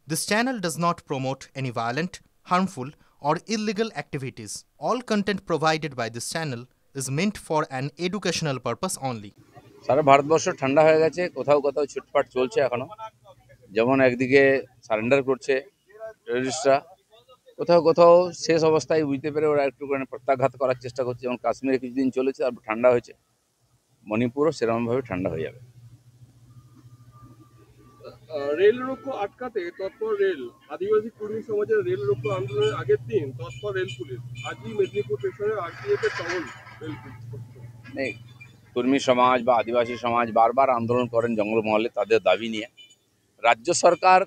This channel does not promote any violent, harmful, or illegal activities. All content provided by this channel is meant for an educational purpose only. সারা ভারতবর্ষ ঠান্ডা হয়ে গেছে, কোথাও কোথাও ছুটপাট চলছে এখনো। যেমন একদিকে সারেন্ডার করছে টেররিস্টরা, কোথাও কোথাও শেষ অবস্থায় বুঝতে পেরে ওরা একটু প্রত্যাঘাত করার চেষ্টা করছে। যেমন কাশ্মীরে কিছুদিন চলেছে, আর ঠান্ডা হয়েছে। মণিপুরও সেরকমভাবে ঠান্ডা হয়ে যাবে। রেল রোকো আটকাতে তৎপর রেল। আদিবাসী কর্মী সমাজের রেল রোকো আন্দোলনের আগের দিন তৎপর রেল পুলিশ। আজই মেদিনীপুর স্টেশনে আরটিএফ এর টহল রেল পুলিশ। মানে কর্মী সমাজ বা আদিবাসী সমাজ বারবার আন্দোলন করেন জঙ্গলমহলে তাদের দাবি নিয়ে। রাজ্য সরকার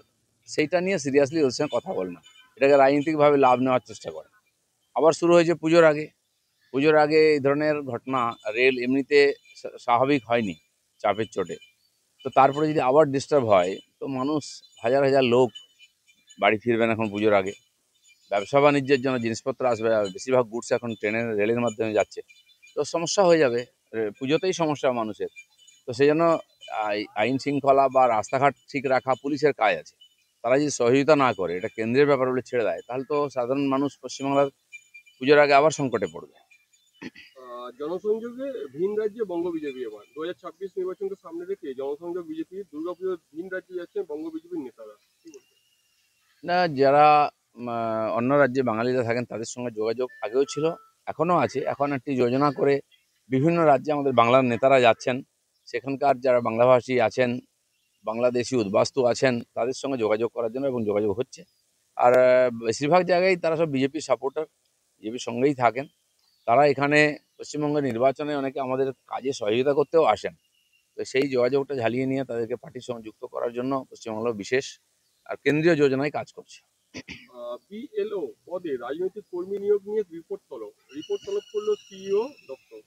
সেইটা নিয়ে সিরিয়াসলি ওর সঙ্গে কথা বলে না, এটাকে রাজনৈতিকভাবে লাভ নেওয়ার চেষ্টা করে। আবার শুরু হয়েছে পুজোর আগে এই ধরনের ঘটনা। রেল এমনিতে স্বাভাবিক হয়নি চাপের চোটে, তো তারপরে যদি আবার ডিস্টার্ব হয় তো মানুষ হাজার হাজার লোক বাড়ি ফিরবেন এখন পুজোর আগে। ব্যবসা বাণিজ্যের জন্য জিনিসপত্র আসবে, আর বেশিরভাগ গুডস এখন ট্রেনের রেলের মাধ্যমে যাচ্ছে, তো সমস্যা হয়ে যাবে। পুজোতেই সমস্যা মানুষের। তো সেই জন্য আইন শৃঙ্খলা বা রাস্তাঘাট ঠিক রাখা পুলিশের কাজ আছে। তারা যদি সহযোগিতা না করে, এটা কেন্দ্রের ব্যাপার বলে ছেড়ে দেয়, তাহলে তো সাধারণ মানুষ পশ্চিমবাংলার পুজোর আগে আবার সংকটে পড়বে। জনসংযোগে ভিন রাজ্যে বঙ্গ বিজেপি। এবার 2026 নির্বাচনকে সামনে রেখে জনসংযোগ বিজেপি দুর্গাপুজোর ভিন রাজ্যে যাচ্ছেন বঙ্গ বিজেপির নেতারা। কি বলবেন? না, যারা অন্য রাজ্যে বাঙালিরা থাকেন তাদের সঙ্গে যোগাযোগ আগেও ছিল, এখনও আছে। এখন একটি যোজনা করে বিভিন্ন রাজ্যে আমাদের বাংলার নেতারা যাচ্ছেন। সেখানকার যারা বাংলাভাষী আছেন, বাংলাদেশি উদ্বাস্তু আছেন, তাদের সঙ্গে যোগাযোগ করার জন্য, এবং যোগাযোগ হচ্ছে। আর বেশিরভাগ জায়গায় তারা সব বিজেপির সাপোর্টার, বিজেপির সঙ্গেই থাকেন। তারা এখানে পশ্চিমবঙ্গের নির্বাচনে অনেকে আমাদের কাজে সহযোগিতা করতেও আসেন। তো সেই যোগাযোগটা ঝালিয়ে নিয়ে তাদেরকে পার্টির সঙ্গে যুক্ত করার জন্য পশ্চিমবঙ্গ বিশেষ আর কেন্দ্রীয় যোজনায় কাজ করছে। বিএলও পদে রাজনৈতিক কর্মী নিয়োগ নিয়ে রিপোর্ট তলব করলো সিইও দপ্তর।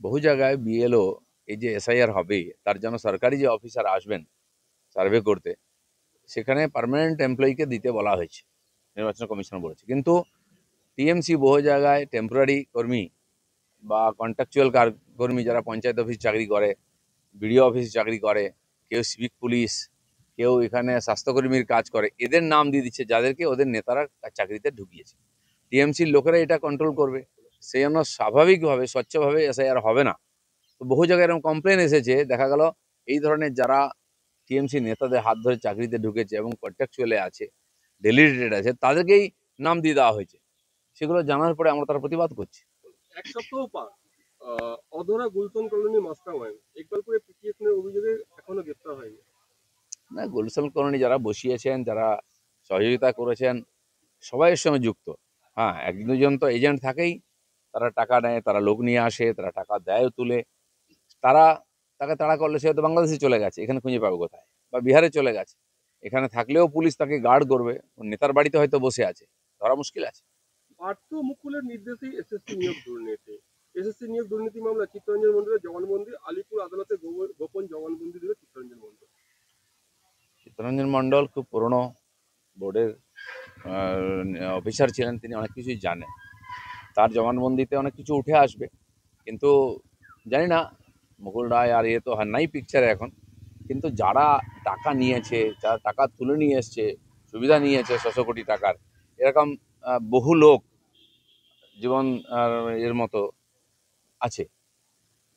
বহু জায়গায় বিএলও, এই যে এসআইআর হবে, তার জন্য সরকারি যে অফিসার আসবেন সার্ভে করতে, সেখানে পার্মানেন্ট এমপ্লয়িকে দিতে বলা হয়েছে, নির্বাচন কমিশন বলেছে। কিন্তু টিএমসি বহু জায়গায় টেম্পোরারি কর্মী বা কন্ট্রাকচুয়াল কর্মী, যারা পঞ্চায়েত অফিস চাকরি করে, বিডিও অফিসে চাকরি করে, কেউ সিভিক পুলিশ, কেউ এখানে স্বাস্থ্যকর্মীর কাজ করে, এদের নাম দিয়ে দিচ্ছে, যাদেরকে ওদের নেতারা চাকরিতে ঢুকিয়েছে। টিএমসির লোকেরা এটা কন্ট্রোল করবে, সেই জন্য স্বাভাবিকভাবে স্বচ্ছভাবে এসআইআর হবে না। তো বহু জায়গায় এরকম কমপ্লেন এসেছে, দেখা গেল এই ধরনের যারা টিএমসি নেতাদের হাত ধরে চাকরিতে ঢুকেছে এবং কন্ট্রাকচুয়ালে আছে, ডেলিগেটেড আছে, তাদেরকেই নাম দিয়ে দেওয়া হয়েছে। সেগুলো জানার পরে আমরা তার প্রতিবাদ করছি। এক সপ্তাহ পার, অধরা গুলশন কলোনি মাস্টার মাইন্ড ইকবালপুরে পিটিএসের অভিযোগে এখনো গ্রেপ্তার হয়নি। না, গুলশান কলোনি যারা বসিয়েছেন, যারা সহযোগিতা করেছেন, সবাইয়ের সঙ্গে যুক্ত। হ্যাঁ, একজন দুজন তো এজেন্ট থাকেই, তারা টাকা নেয়, তারা লোক নিয়ে আসে, তারা টাকা দেয় তুলে। তারা তাকে তাড়া করলে সে হয়তো বাংলাদেশে চলে গেছে, এখানে খুঁজে পাবে কোথায়? বা বিহারে চলে গেছে, এখানে থাকলেও পুলিশ তাকে গার্ড করবে। ওর নেতার বাড়িতে হয়তো বসে আছে, ধরা মুশকিল আছে। পার্থ মুকুলের নির্দেশেই এসএসসি নিয়োগ দুর্নীতি মামলা চিত্তরঞ্জন মন্ডলের জবানবন্দি। আলিপুর আদালতে গোপন জবানবন্দি দিল চিত্তরঞ্জন মন্ডল। চিত্তরঞ্জন মণ্ডল খুব পুরনো বোর্ডের অফিসার ছিলেন, তিনি অনেক কিছুই জানেন। তার জবানবন্দিতে অনেক কিছু উঠে আসবে, কিন্তু জানি না, মুকুল রায় আর তো নাই পিকচারে এখন। কিন্তু যারা টাকা নিয়েছে, যারা টাকা তুলে নিয়ে এসছে, সুবিধা নিয়েছে 600 কোটি টাকার, এরকম বহু লোক জীবন এর মতো আছে।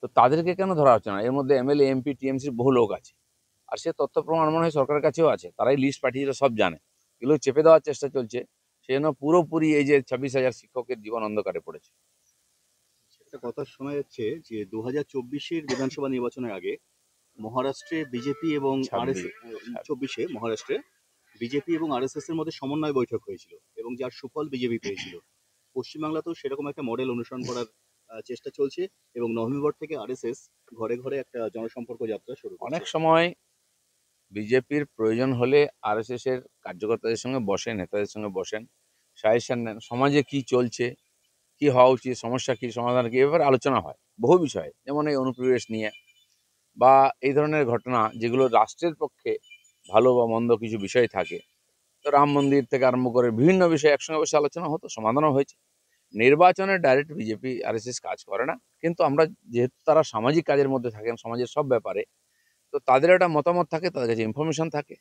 তো তাদেরকে কেন ধরা হচ্ছে না? এর মধ্যে এমএলএ, এমপি, টিএমসির বহু লোক আছে। আর সে তথ্য প্রমাণ মনে হয় সরকারের কাছেও আছে, তারাই লিস্ট পাঠিয়েছিল, সব জানে। এগুলো চেপে দেওয়ার চেষ্টা চলছে, সেজন্য পুরোপুরি এই যে 26,000 শিক্ষকের জীবন অন্ধকারে পড়েছে। একটা কথা শোনা যাচ্ছে যে 2024-এর বিধানসভা নির্বাচনের আগে মহারাষ্ট্রে বিজেপি এবং ছাব্বিশ 24-এ মহারাষ্ট্রে বিজেপি এবং আরএসএস এর মধ্যে সমন্বয় বৈঠক হয়েছিল এবং যার সুফল বিজেপি পেয়েছিল। পশ্চিমবাংলাতেও সেরকম একটা মডেল অনুসরণ করার চেষ্টা চলছে এবং নভেম্বর থেকে আরএসএস ঘরে ঘরে একটা জনসম্পর্ক যাত্রা শুরু অনেক করছে। সময় বিজেপির প্রয়োজন হলে আরএসএস এর কার্যকর্তাদের সঙ্গে বসেন, নেতাদের সঙ্গে বসেন, সাজেশন নেন, সমাজে কি চলছে, কি হওয়া উচিত, সমস্যা কি, সমাধান কি, এভাবে আলোচনা হয় বহু বিষয়ে। যেমন এই অনুপ্রবেশ নিয়ে বা এই ধরনের ঘটনা, যেগুলো রাষ্ট্রের পক্ষে ভালো বা মন্দ কিছু বিষয় থাকে। তো রাম মন্দির থেকে আরম্ভ করে বিভিন্ন বিষয় একসঙ্গে বসে আলোচনা হতো, সমাধানও হয়েছে। নির্বাচনে ডাইরেক্ট বিজেপি আরএসএস কাজ করে না, কিন্তু আমরা যেহেতু তারা সামাজিক কাজের মধ্যে থাকেন, সমাজের সব ব্যাপারে, তো তাদের একটা মতামত থাকে, তাদের কাছে ইনফরমেশন থাকে।